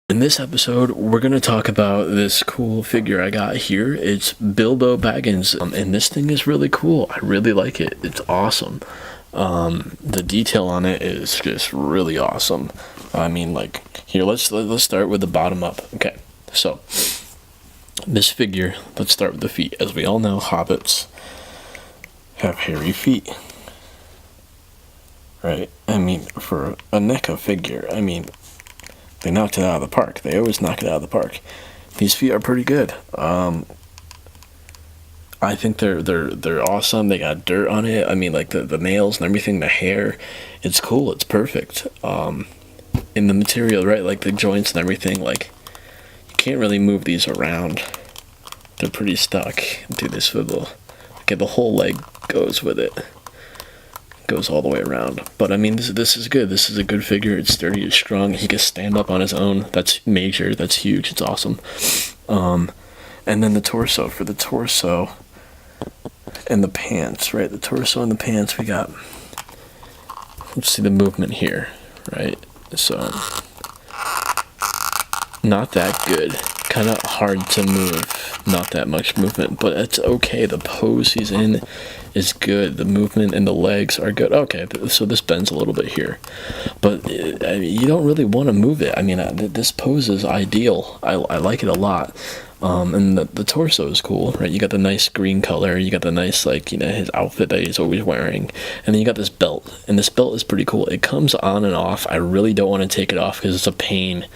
In this episode, we're going to talk about this cool figure I got here. It's Bilbo Baggins, and this thing is really cool. I really like it. It's awesome. The detail on it is just really awesome. I mean, like, here, let's start with the bottom up. Okay, so, this figure, let's start with the feet. As we all know, hobbits have hairy feet. Right? I mean, for a NECA figure, I mean, they knocked it out of the park. They always knock it out of the park. These feet are pretty good. I think they're awesome. They got dirt on it. I mean, like the nails and everything, the hair. It's cool. It's perfect. In the material, right? Like the joints and everything. Like you can't really move these around. They're pretty stuck into this swivel. Okay, the whole leg goes with it. Goes all the way around. But I mean, this is good. This is a good figure. It's sturdy, it's strong. He can stand up on his own. That's major. That's huge. It's awesome. And then the torso. For the torso and the pants, right? The torso and the pants, we got, let's see the movement here, right? So, not that good. Kind of hard to move. Not that much movement, but it's okay. The pose he's in is good. The movement and the legs are good. Okay, so this bends a little bit here, but I mean, you don't really want to move it. I mean, this pose is ideal. I like it a lot. And the torso is cool, right? You got the nice green color. You got the nice, like, you know, his outfit that he's always wearing. And then you got this belt, and this belt is pretty cool. It comes on and off. I really don't want to take it off because it's a pain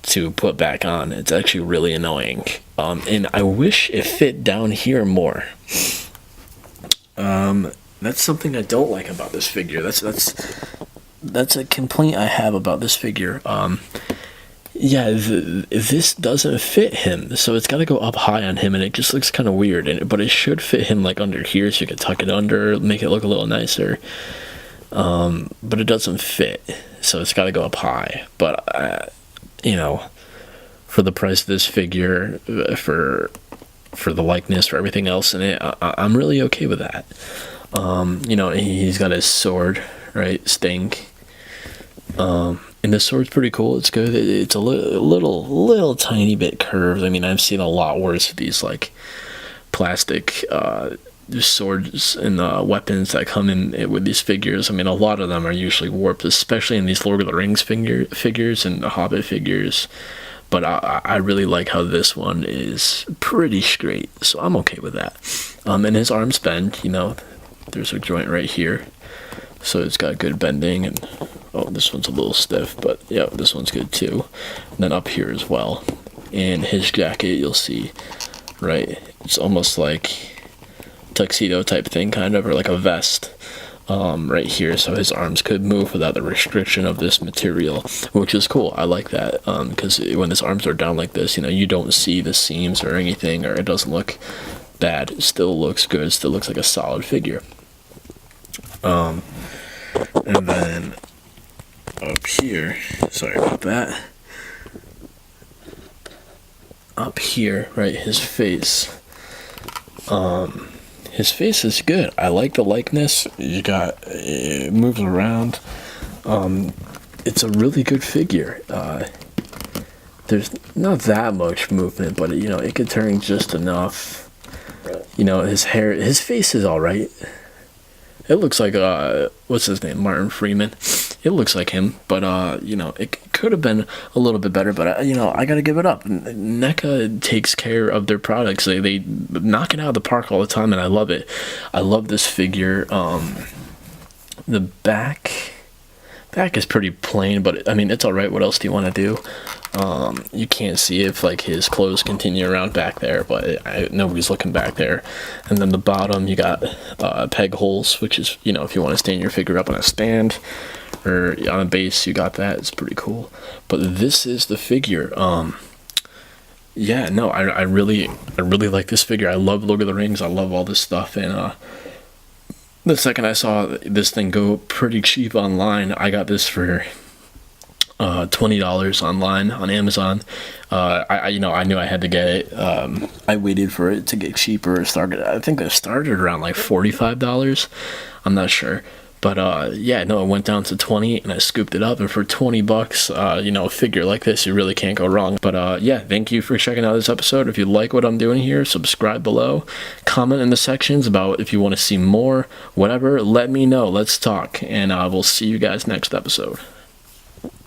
to put back on. It's actually really annoying. And I wish it fit down here more. That's something I don't like about this figure. That's a complaint I have about this figure. Yeah, this doesn't fit him, so it's got to go up high on him, and it just looks kind of weird. But it should fit him like under here, so you could tuck it under, make it look a little nicer. But it doesn't fit, so it's got to go up high. But you know, for the price of this figure, for the likeness, for everything else in it, I'm really okay with that. You know, he's got his sword, right? Sting. And the sword's pretty cool. It's good. It's a little tiny bit curved. I mean, I've seen a lot worse of these, like, plastic swords and weapons that come in with these figures. I mean, a lot of them are usually warped, especially in these Lord of the Rings figures and the Hobbit figures. But I really like how this one is pretty straight, so I'm okay with that. And his arms bend, you know, there's a joint right here, so it's got good bending. And oh, this one's a little stiff, but yeah, this one's good too. And then up here as well. And his jacket, you'll see, right, it's almost like tuxedo type thing, kind of, or like a vest. Right here, so his arms could move without the restriction of this material, which is cool. I like that, because when his arms are down like this, you know, you don't see the seams or anything, or it doesn't look bad. It still looks good. It still looks like a solid figure. And then up here, sorry about that. Up here, right, his face. His face is good. I like the likeness. It moves around. It's a really good figure. There's not that much movement, but you know, it could turn just enough. You know, his face is all right. It looks like what's his name, Martin Freeman. It looks like him, but you know, it could have been a little bit better. But you know, I gotta give it up. NECA takes care of their products. They knock it out of the park all the time, and I love it. I love this figure. The back is pretty plain, but I mean, it's all right. What else do you want to do? You can't see if like his clothes continue around back there, but nobody's looking back there. And then the bottom, you got peg holes, which is, you know, if you want to stand your figure up on a stand or on a base, you got that. It's pretty cool. But this is the figure. Yeah, no, I really like this figure. I love Lord of the Rings. I love all this stuff, and the second I saw this thing go pretty cheap online, I got this for $20 online on Amazon. I knew I had to get it. I waited for it to get cheaper. I think it started around like $45. I'm not sure, But yeah, no, it went down to 20 and I scooped it up, and for 20 bucks, a figure like this, you really can't go wrong. But yeah, thank you for checking out this episode. If you like what I'm doing here, subscribe below, comment in the sections about if you want to see more, whatever, let me know. Let's talk, and we'll see you guys next episode.